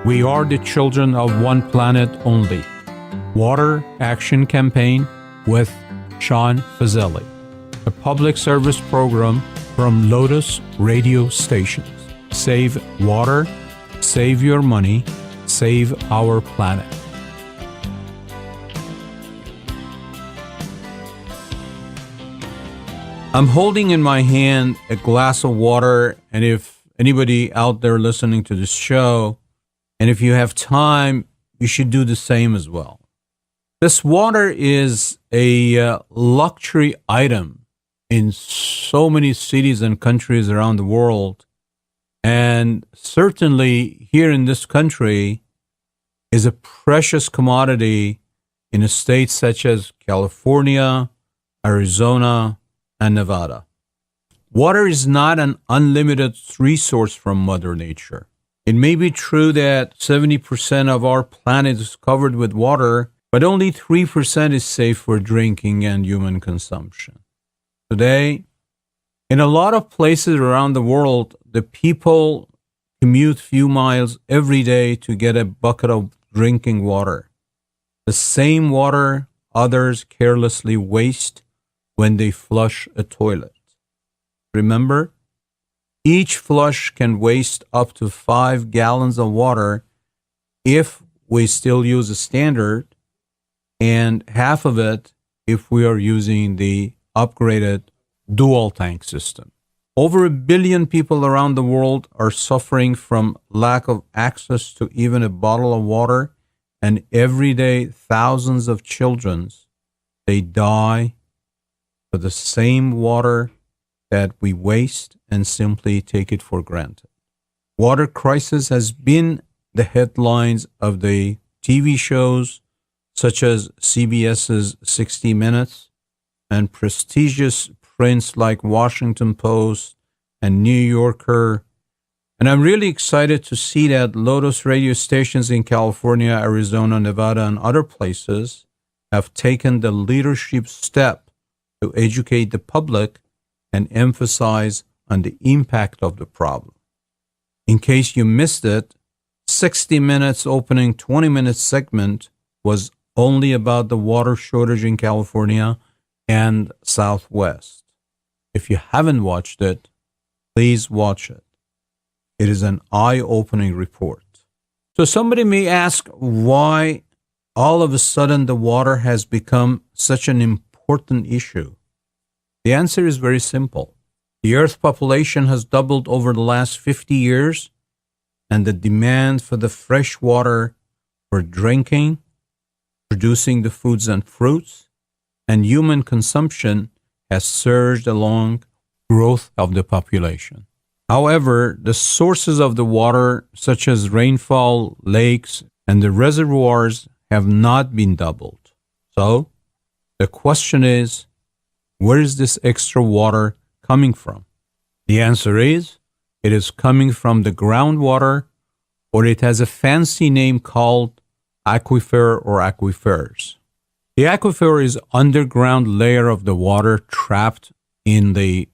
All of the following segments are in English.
We are the children of one planet only. Water Action Campaign with Shan Fazeli, a public service program from Lotus radio stations. Save water, save your money, save our planet. I'm holding in my hand a glass of water, and if anybody out there listening to this show, and if you have time, you should do the same as well. This water is a luxury item in so many cities and countries around the world. And certainly here in this country is a precious commodity in states such as California, Arizona, and Nevada. Water is not an unlimited resource from Mother Nature. It may be true that 70% of our planet is covered with water, but only 3% is safe for drinking and human consumption. Today, in a lot of places around the world, the people commute few miles every day to get a bucket of drinking water. The same water others carelessly waste when they flush a toilet. Remember, each flush can waste up to 5 gallons of water if we still use a standard, and half of it if we are using the upgraded dual tank system. Over 1 billion people around the world are suffering from lack of access to even a bottle of water, and every day thousands of children, they die for the same water that we waste and simply take it for granted. Water crisis has been the headlines of the TV shows such as CBS's 60 Minutes and prestigious prints like Washington Post and New Yorker. And I'm really excited to see that Lotus radio stations in California, Arizona, Nevada, and other places have taken the leadership step to educate the public and emphasize on the impact of the problem. In case you missed it, 60 Minutes opening 20-minute segment was only about the water shortage in California and Southwest. If you haven't watched it, please watch it. It is an eye-opening report. So somebody may ask why all of a sudden the water has become such an important issue. The answer is very simple. The Earth population has doubled over the last 50 years, and the demand for the fresh water for drinking, producing the foods and fruits, and human consumption has surged along growth of the population. However, the sources of the water, such as rainfall, lakes, and the reservoirs, have not been doubled. So, the question is, where is this extra water coming from? The answer is, it is coming from the groundwater, or it has a fancy name called aquifer or aquifers. The aquifer is underground layer of the water trapped in the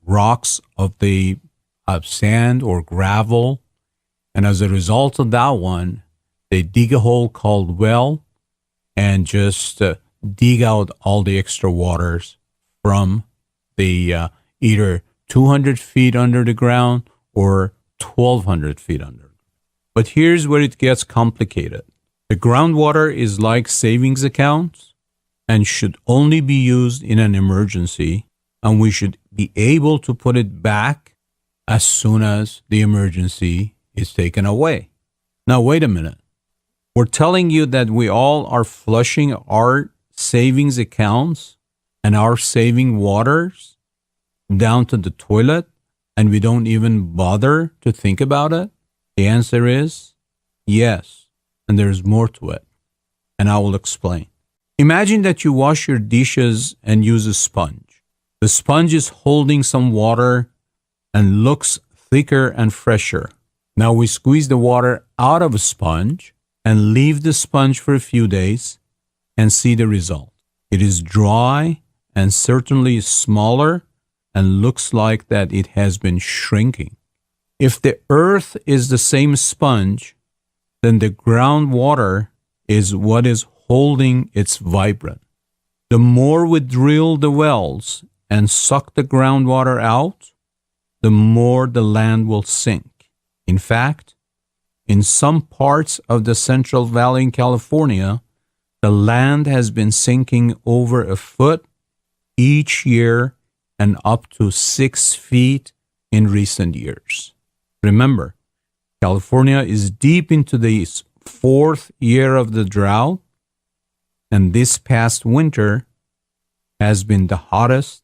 rocks of the sand or gravel, and as a result of that one, they dig a hole called well and just dig out all the extra waters from the either 200 feet under the ground or 1,200 feet under. But here's where it gets complicated. The groundwater is like savings accounts and should only be used in an emergency, and we should be able to put it back as soon as the emergency is taken away. Now, wait a minute. We're telling you that we all are flushing our savings accounts and our saving waters down to the toilet, and we don't even bother to think about it? The answer is yes, and there's more to it, and I will explain. Imagine that you wash your dishes and use a sponge. The sponge is holding some water and looks thicker and fresher. Now we squeeze the water out of a sponge and leave the sponge for a few days and see the result. It is dry and certainly smaller and looks like that it has been shrinking. If the earth is the same sponge, then the groundwater is what is holding its vibrant. The more we drill the wells and suck the groundwater out, the more the land will sink. In fact, in some parts of the Central Valley in California, the land has been sinking over a foot each year and up to 6 feet in recent years. Remember, California is deep into the fourth year of the drought, and this past winter has been the hottest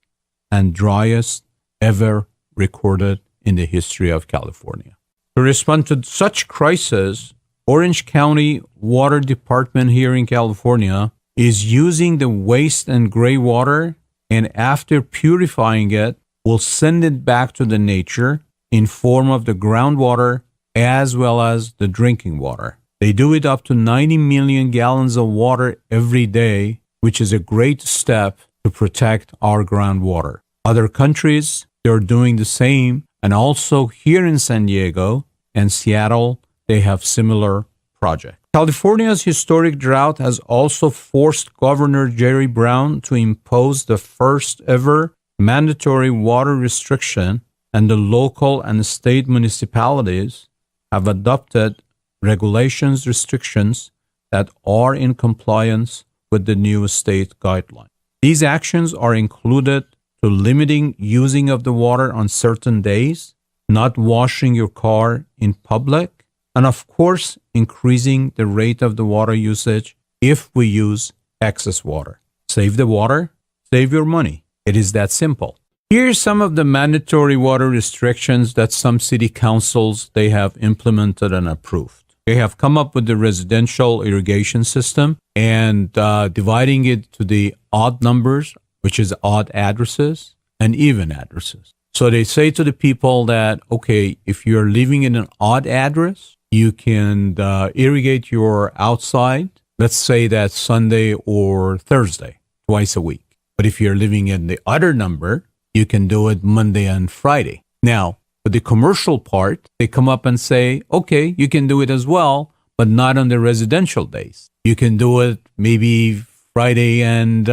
and driest ever recorded in the history of California. To respond to such crisis, Orange County Water Department here in California is using the waste and gray water, and after purifying it, will send it back to the nature in form of the groundwater as well as the drinking water. They do it up to 90 million gallons of water every day, which is a great step to protect our groundwater. Other countries, they're doing the same, and also here in San Diego and Seattle, they have similar projects. California's historic drought has also forced Governor Jerry Brown to impose the first ever mandatory water restriction, and the local and state municipalities have adopted restrictions that are in compliance with the new state guidelines. These actions are included to limiting using of the water on certain days, not washing your car in public, and of course, increasing the rate of the water usage if we use excess water. Save the water, save your money. It is that simple. Here's some of the mandatory water restrictions that some city councils, they have implemented and approved. They have come up with the residential irrigation system and dividing it to the odd numbers, which is odd addresses, and even addresses. So they say to the people that, okay, if you're living in an odd address, you can irrigate your outside, let's say that Sunday or Thursday, twice a week. But if you're living in the other number, you can do it Monday and Friday. Now, for the commercial part, they come up and say, okay, you can do it as well, but not on the residential days. You can do it maybe Friday and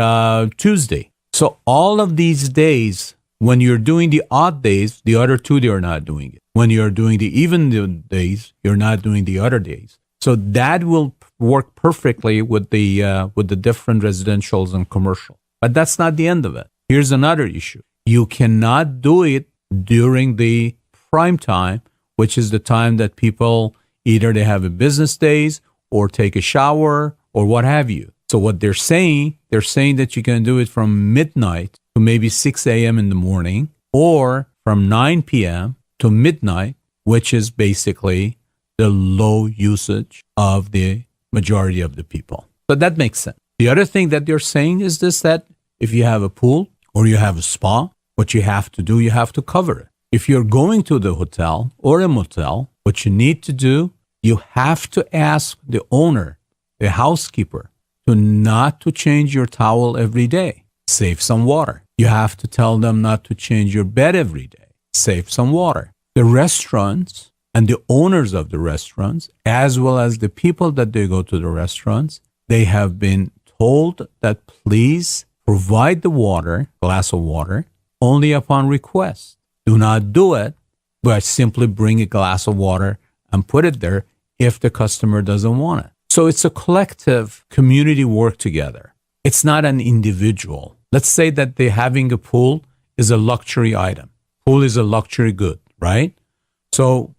Tuesday. So all of these days, when you're doing the odd days, the other two, they're not doing it. When you're doing the even days, you're not doing the other days. So that will work perfectly with the different residentials and commercial. But that's not the end of it. Here's another issue. You cannot do it during the prime time, which is the time that people either they have a business days or take a shower or what have you. So what they're saying that you can do it from midnight to maybe 6 a.m. in the morning, or from 9 p.m. to midnight, which is basically the low usage of the majority of the people. So that makes sense. The other thing that they're saying is this, that if you have a pool or you have a spa, what you have to do, you have to cover it. If you're going to the hotel or a motel, what you need to do, you have to ask the owner, the housekeeper, to not to change your towel every day. Save some water. You have to tell them not to change your bed every day. Save some water. The restaurants and the owners of the restaurants, as well as the people that they go to the restaurants, they have been told that please provide the water, glass of water, only upon request. Do not do it, but simply bring a glass of water and put it there if the customer doesn't want it. So it's a collective community work together. It's not an individual. Let's say that having a pool is a luxury item. Pool is a luxury good, right? So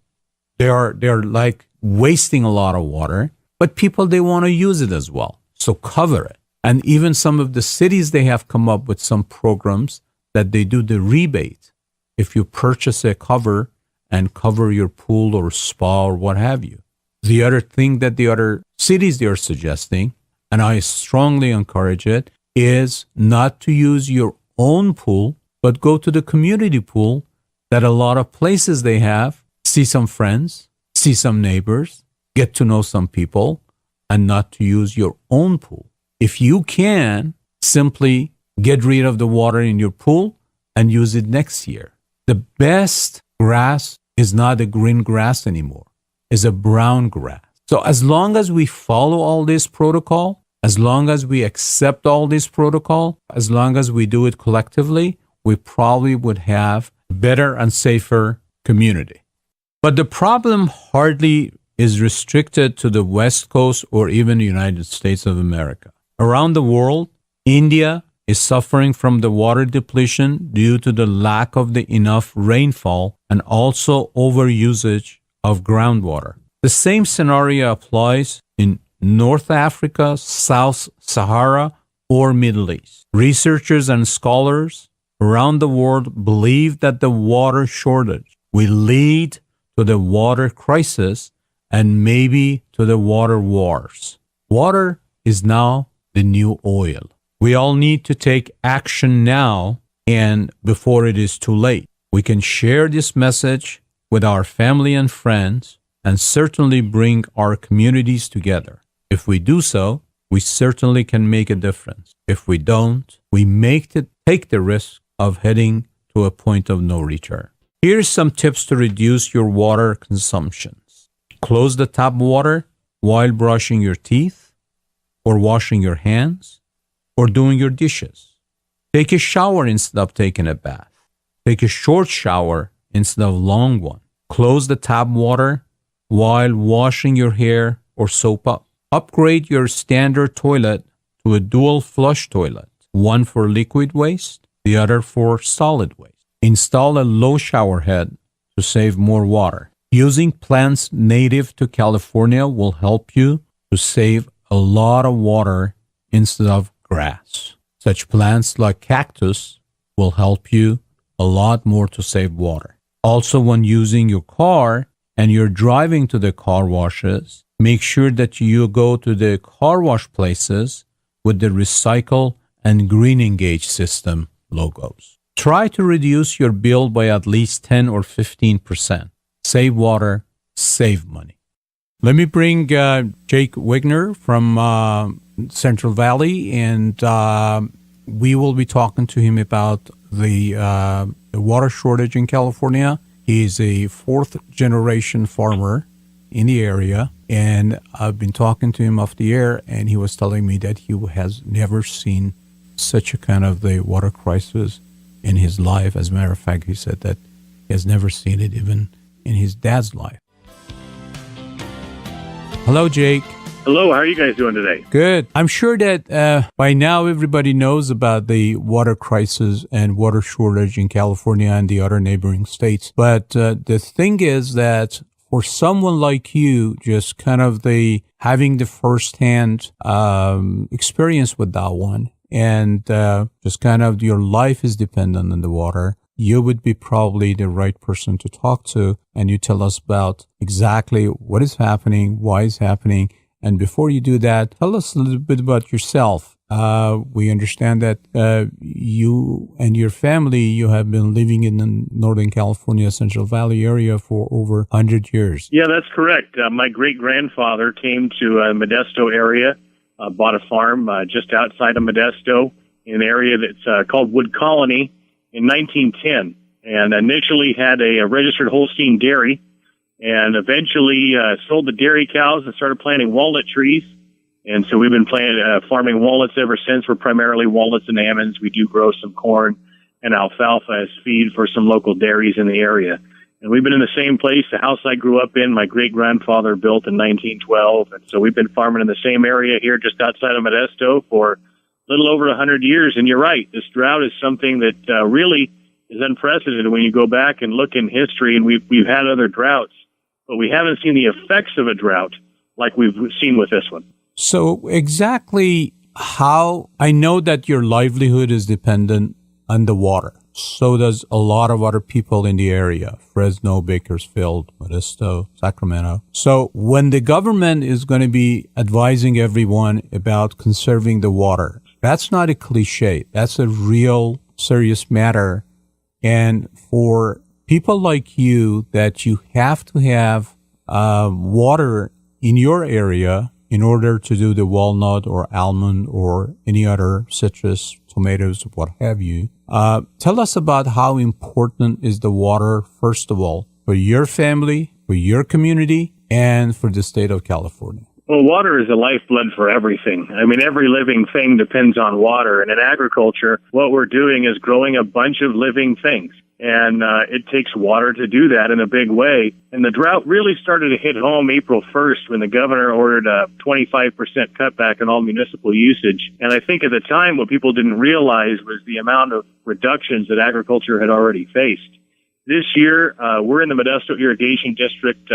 they're like wasting a lot of water, but people, they want to use it as well. So cover it. And even some of the cities, they have come up with some programs that they do the rebate. If you purchase a cover and cover your pool or spa or what have you. The other thing that the other cities they are suggesting, and I strongly encourage it, is not to use your own pool, but go to the community pool that a lot of places they have, see some friends, see some neighbors, get to know some people, and not to use your own pool. If you can, simply get rid of the water in your pool and use it next year. The best grass is not a green grass anymore. It's a brown grass. So as long as we follow all this protocol, as long as we accept all this protocol, as long as we do it collectively, we probably would have a better and safer community. But the problem hardly is restricted to the West Coast or even the United States of America. Around the world, India is suffering from the water depletion due to the lack of the enough rainfall and also overusage of groundwater. The same scenario applies in North Africa, South Sahara, or Middle East. Researchers and scholars around the world believe that the water shortage will lead to the water crisis and maybe to the water wars. Water is now the new oil. We all need to take action now and before it is too late. We can share this message with our family and friends and certainly bring our communities together. If we do so, we certainly can make a difference. If we don't, we take the risk of heading to a point of no return. Here's some tips to reduce your water consumptions. Close the tap water while brushing your teeth or washing your hands or doing your dishes. Take a shower instead of taking a bath. Take a short shower instead of a long one. Close the tap water while washing your hair or soap up. Upgrade your standard toilet to a dual flush toilet, one for liquid waste, the other for solid waste. Install a low shower head to save more water. Using plants native to California will help you to save a lot of water instead of grass. Such plants like cactus will help you a lot more to save water. Also, when using your car and you're driving to the car washes, make sure that you go to the car wash places with the recycle and green engage system logos. Try to reduce your bill by at least 10 or 15%. Save water, save money. Let me bring Jake Wigner from Central Valley, and we will be talking to him about the water shortage in California. He is a fourth-generation farmer in the area, and I've been talking to him off the air, and he was telling me that he has never seen such a kind of the water crisis in his life. As a matter of fact, he said that he has never seen it even in his dad's life. Hello, Jake. Hello, how are you guys doing today? Good. I'm sure that by now everybody knows about the water crisis and water shortage in California and the other neighboring states. But the thing is that for someone like you, just kind of having the firsthand experience with that one, and just kind of your life is dependent on the water, you would be probably the right person to talk to, and you tell us about exactly what is happening, why it's happening. And before you do that, tell us a little bit about yourself. We understand that you and your family, you have been living in the Northern California, Central Valley area for over 100 years. Yeah, that's correct. My great-grandfather came to Modesto area, bought a farm just outside of Modesto in an area that's called Wood Colony in 1910, and initially had a registered Holstein dairy, and eventually sold the dairy cows and started planting walnut trees. And so we've been farming walnuts ever since. We're primarily walnuts and almonds. We do grow some corn and alfalfa as feed for some local dairies in the area. And we've been in the same place. The house I grew up in, my great-grandfather built in 1912. And so we've been farming in the same area here just outside of Modesto for a little over 100 years. And you're right, this drought is something that really is unprecedented when you go back and look in history. And we've had other droughts, but we haven't seen the effects of a drought like we've seen with this one. So exactly how, I know that your livelihood is dependent on the water. So does a lot of other people in the area, Fresno, Bakersfield, Modesto, Sacramento. So when the government is going to be advising everyone about conserving the water, that's not a cliche. That's a real serious matter. And for people like you, that you have to have water in your area in order to do the walnut or almond or any other citrus, tomatoes, what have you. Tell us about how important is the water, first of all, for your family, for your community, and for the state of California? Well, water is the lifeblood for everything. I mean, every living thing depends on water. And in agriculture, what we're doing is growing a bunch of living things. And it takes water to do that in a big way. And the drought really started to hit home April 1st when the governor ordered a 25% cutback in all municipal usage. And I think at the time what people didn't realize was the amount of reductions that agriculture had already faced. This year, we're in the Modesto Irrigation District.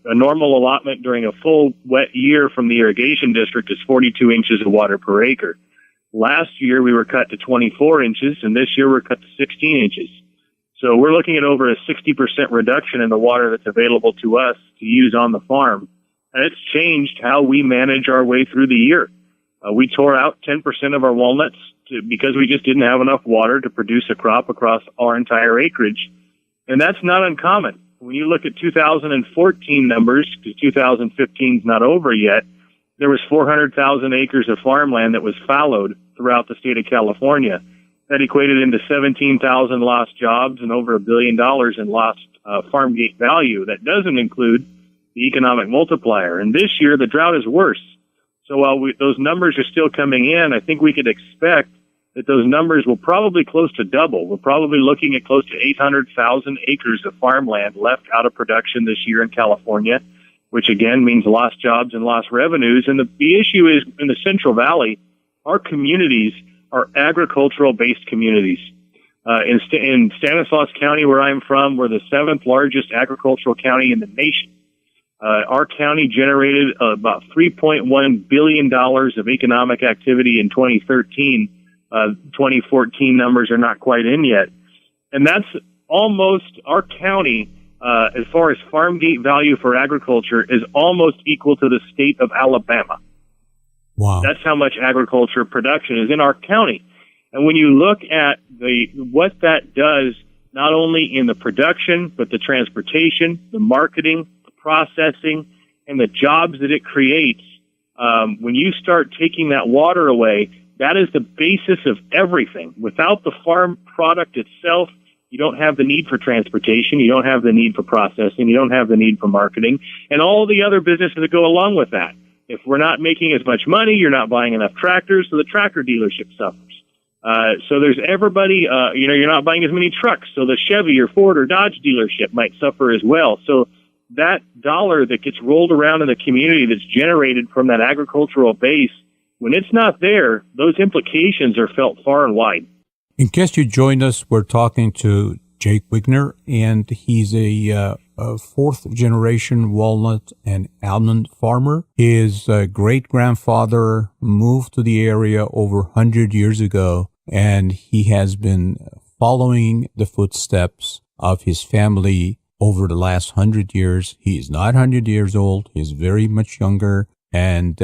A normal allotment during a full wet year from the irrigation district is 42 inches of water per acre. Last year, we were cut to 24 inches, and this year we're cut to 16 inches. So we're looking at over a 60% reduction in the water that's available to us to use on the farm. And it's changed how we manage our way through the year. We tore out 10% of our walnuts because we just didn't have enough water to produce a crop across our entire acreage. And that's not uncommon. When you look at 2014 numbers, because 2015 is not over yet, there was 400,000 acres of farmland that was fallowed throughout the state of California. That equated into 17,000 lost jobs and over $1 billion in lost farm gate value. That doesn't include the economic multiplier. And this year, the drought is worse. So while those numbers are still coming in, I think we could expect that those numbers will probably close to double. We're probably looking at close to 800,000 acres of farmland left out of production this year in California, which again means lost jobs and lost revenues. And the issue is in the Central Valley, our communities are agricultural-based communities. In Stanislaus County, where I'm from, we're the 7th largest agricultural county in the nation. Our county generated about $3.1 billion of economic activity in 2013. 2014 numbers are not quite in yet. And that's almost, our county, as far as farm gate value for agriculture, is almost equal to the state of Alabama. Wow. That's how much agriculture production is in our county. And when you look at what that does, not only in the production, but the transportation, the marketing, the processing, and the jobs that it creates, when you start taking that water away, that is the basis of everything. Without the farm product itself, you don't have the need for transportation, you don't have the need for processing, you don't have the need for marketing, and all the other businesses that go along with that. If we're not making as much money, you're not buying enough tractors, so the tractor dealership suffers. So there's everybody, you're not buying as many trucks, so the Chevy or Ford or Dodge dealership might suffer as well. So that dollar that gets rolled around in the community that's generated from that agricultural base, when it's not there, those implications are felt far and wide. In case you joined us, we're talking to Jake Wigner, and he's a fourth-generation walnut and almond farmer. His great-grandfather moved to the area over 100 years ago, and he has been following the footsteps of his family over the last 100 years. He is not 100 years old. He's very much younger, and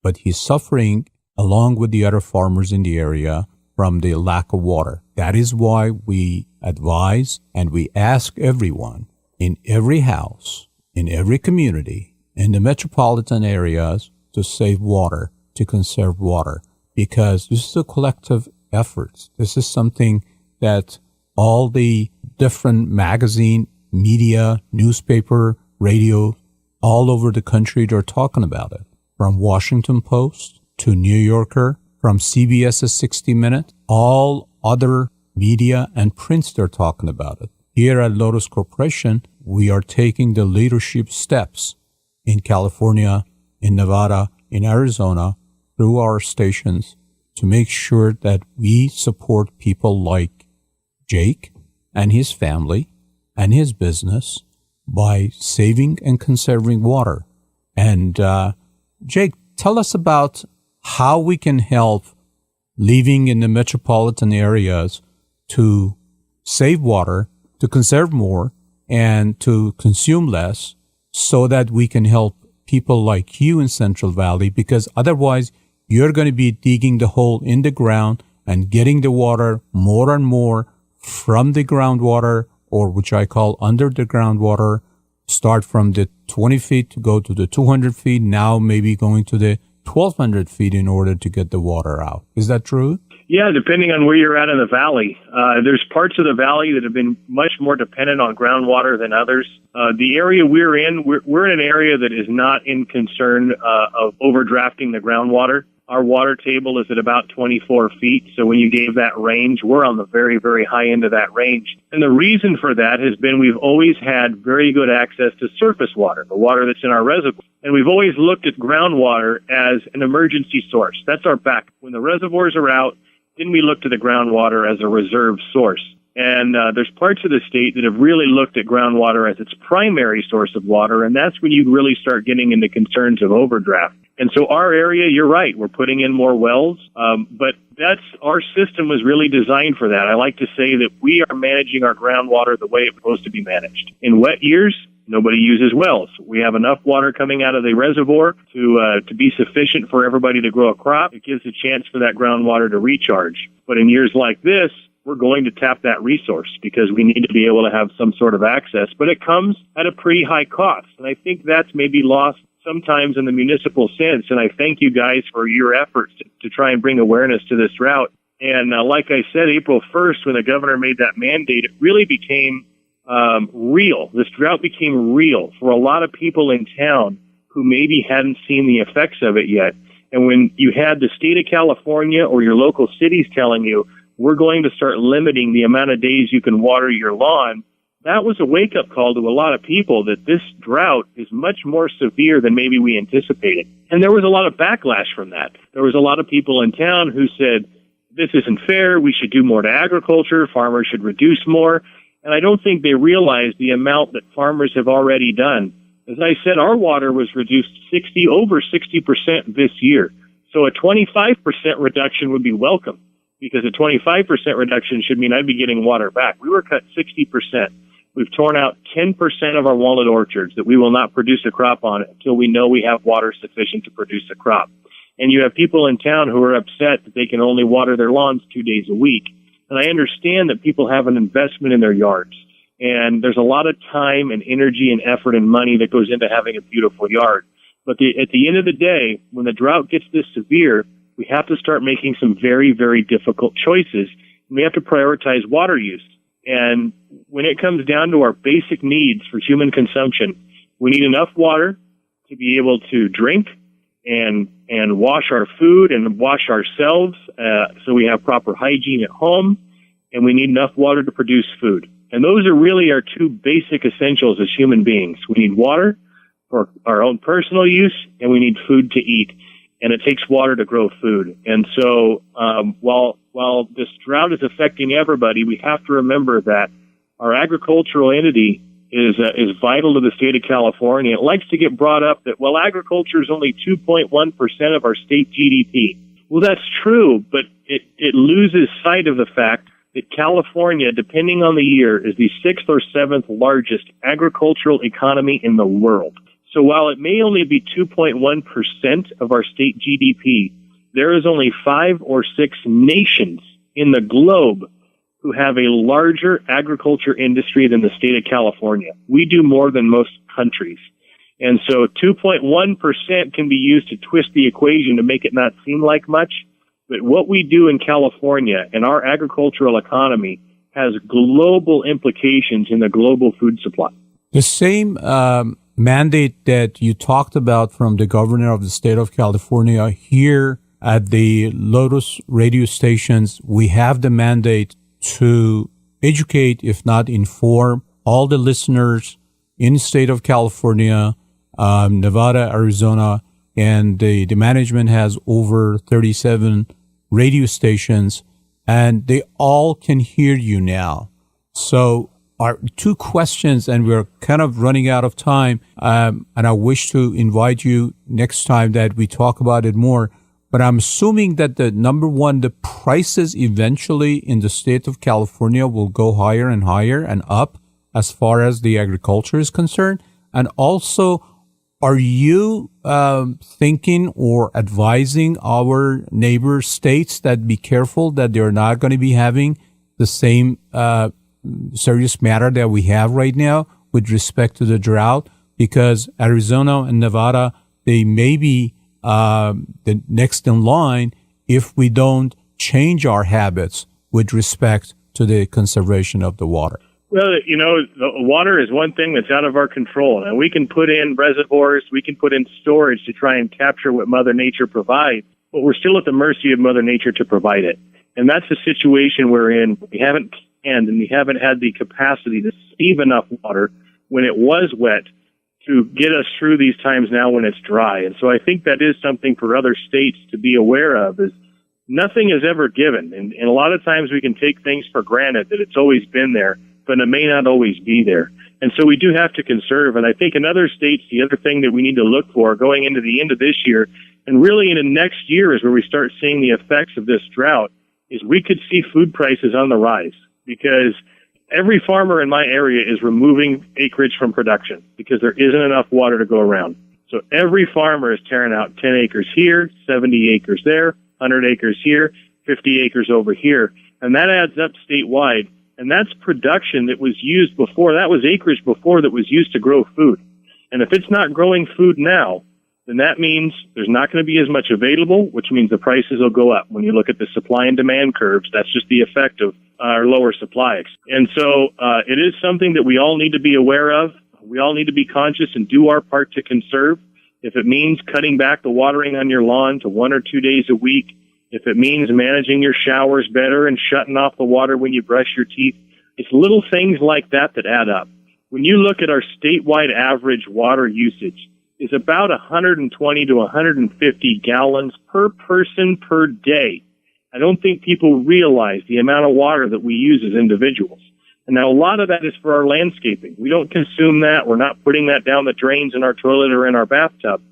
but he's suffering, along with the other farmers in the area, from the lack of water. That is why we advise and we ask everyone in every house, in every community, in the metropolitan areas to save water, to conserve water, because this is a collective effort. This is something that all the different magazine, media, newspaper, radio, all over the country, they're talking about it. From Washington Post to New Yorker, from CBS's 60 Minutes, all other media and prints, they're talking about it. Here at Lotus Corporation, we are taking the leadership steps in California, in Nevada, in Arizona, through our stations to make sure that we support people like Jake and his family and his business by saving and conserving water. And Jake, tell us about how we can help living in the metropolitan areas to save water, to conserve more, and to consume less, so that we can help people like you in Central Valley, because otherwise you're going to be digging the hole in the ground and getting the water more and more from the groundwater, or which I call under the groundwater, start from the 20 feet to go to the 200 feet, now maybe going to the 1,200 feet in order to get the water out. Is that true? Yeah, depending on where you're at in the valley. There's parts of the valley that have been much more dependent on groundwater than others. The area we're in an area that is not in concern of overdrafting the groundwater. Our water table is at about 24 feet. So when you gave that range, we're on the very, very high end of that range. And the reason for that has been we've always had very good access to surface water, the water that's in our reservoir. And we've always looked at groundwater as an emergency source. That's our back. When the reservoirs are out, then we look to the groundwater as a reserve source. And there's parts of the state that have really looked at groundwater as its primary source of water, and that's when you really start getting into concerns of overdraft. And so our area, you're right, we're putting in more wells, but our system was really designed for that. I like to say that we are managing our groundwater the way it's supposed to be managed. In wet years, nobody uses wells. We have enough water coming out of the reservoir to be sufficient for everybody to grow a crop. It gives a chance for that groundwater to recharge. But in years like this, we're going to tap that resource because we need to be able to have some sort of access. But it comes at a pretty high cost. And I think that's maybe lost sometimes in the municipal sense. And I thank you guys for your efforts to try and bring awareness to this drought. And like I said, April 1st, when the governor made that mandate, it really became real. This drought became real for a lot of people in town who maybe hadn't seen the effects of it yet. And when you had the state of California or your local cities telling you, we're going to start limiting the amount of days you can water your lawn, that was a wake-up call to a lot of people that this drought is much more severe than maybe we anticipated. And there was a lot of backlash from that. There was a lot of people in town who said, this isn't fair, we should do more to agriculture, farmers should reduce more. And I don't think they realized the amount that farmers have already done. As I said, our water was reduced over 60% this year. So a 25% reduction would be welcome, because a 25% reduction should mean I'd be getting water back. We were cut 60%. We've torn out 10% of our walnut orchards that we will not produce a crop on until we know we have water sufficient to produce a crop. And you have people in town who are upset that they can only water their lawns 2 days a week. And I understand that people have an investment in their yards. And there's a lot of time and energy and effort and money that goes into having a beautiful yard. But at the end of the day, when the drought gets this severe, we have to start making some very, very difficult choices. And we have to prioritize water use. And when it comes down to our basic needs for human consumption, we need enough water to be able to drink and wash our food and wash ourselves, so we have proper hygiene at home, and we need enough water to produce food. And those are really our two basic essentials as human beings. We need water for our own personal use, and we need food to eat. And it takes water to grow food. And so while this drought is affecting everybody, we have to remember that our agricultural entity is vital to the state of California. It likes to get brought up that, well, agriculture is only 2.1% of our state GDP. Well, that's true, but it loses sight of the fact that California, depending on the year, is the 6th or 7th largest agricultural economy in the world. So while it may only be 2.1% of our state GDP, there is only 5 or 6 nations in the globe who have a larger agriculture industry than the state of California. We do more than most countries. And so 2.1% can be used to twist the equation to make it not seem like much. But what we do in California and our agricultural economy has global implications in the global food supply. The same mandate that you talked about from the governor of the state of California, here at the Lotus radio stations, we have the mandate to educate, if not inform, all the listeners in the state of California, Nevada, Arizona, and the management has over 37 radio stations, and they all can hear you now. So our 2 questions, and we're kind of running out of time, and I wish to invite you next time that we talk about it more. But I'm assuming that the number one, the prices eventually in the state of California will go higher and higher and up as far as the agriculture is concerned. And also, are you thinking or advising our neighbor states that be careful that they're not going to be having the same serious matter that we have right now with respect to the drought? Because Arizona and Nevada, they may be the next in line if we don't change our habits with respect to the conservation of the water? Well, the water is one thing that's out of our control. And we can put in reservoirs, we can put in storage to try and capture what Mother Nature provides, but we're still at the mercy of Mother Nature to provide it. And that's the situation we're in. We haven't planned and we haven't had the capacity to save enough water when it was wet to get us through these times now when it's dry. And so I think that is something for other states to be aware of, is nothing is ever given. And a lot of times we can take things for granted that it's always been there, but it may not always be there. And so we do have to conserve. And I think in other states, the other thing that we need to look for going into the end of this year and really into next year is where we start seeing the effects of this drought, is we could see food prices on the rise, because every farmer in my area is removing acreage from production because there isn't enough water to go around. So every farmer is tearing out 10 acres here, 70 acres there, 100 acres here, 50 acres over here. And that adds up statewide. And that's production that was used before. That was acreage before that was used to grow food. And if it's not growing food now, then that means there's not going to be as much available, which means the prices will go up. When you look at the supply and demand curves, that's just the effect of our lower supply. And so it is something that we all need to be aware of. We all need to be conscious and do our part to conserve. If it means cutting back the watering on your lawn to 1 or 2 days a week, if it means managing your showers better and shutting off the water when you brush your teeth, it's little things like that that add up. When you look at our statewide average water usage, is about 120 to 150 gallons per person per day. I don't think people realize the amount of water that we use as individuals. And now a lot of that is for our landscaping. We don't consume that. We're not putting that down the drains in our toilet or in our bathtub.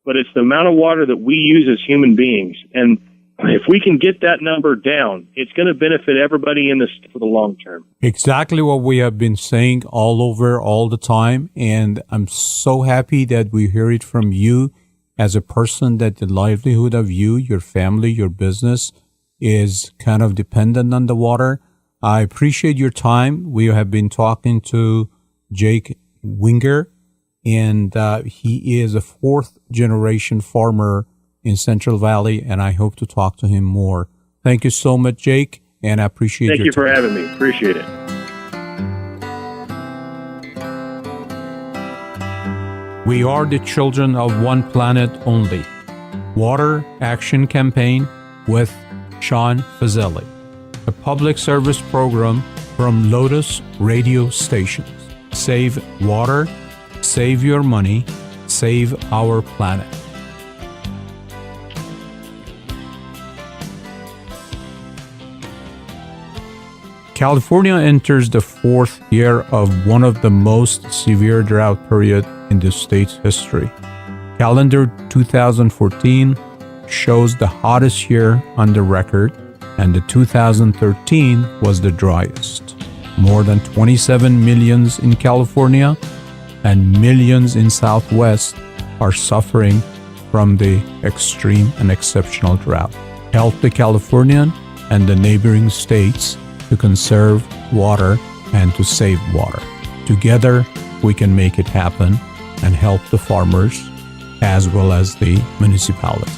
But it's the amount of water that we use as human beings. And if we can get that number down, it's going to benefit everybody in this for the long term. Exactly what we have been saying all over all the time. And I'm so happy that we hear it from you as a person that the livelihood of you, your family, your business is kind of dependent on the water. I appreciate your time. We have been talking to Jake Winger, and he is a fourth generation farmer in Central Valley, and I hope to talk to him more. Thank you so much, Jake, and I appreciate your time. Thank you for having me. Appreciate it. We are the children of one planet only. Water Action Campaign with Shan Fazeli, a public service program from Lotus Radio Stations. Save water, save your money, save our planet. California enters the fourth year of one of the most severe drought period in the state's history. Calendar 2014 shows the hottest year on the record, and the 2013 was the driest. More than 27 million in California and millions in Southwest are suffering from the extreme and exceptional drought. Help the Californian and the neighboring states to conserve water and to save water. Together, we can make it happen and help the farmers as well as the municipality.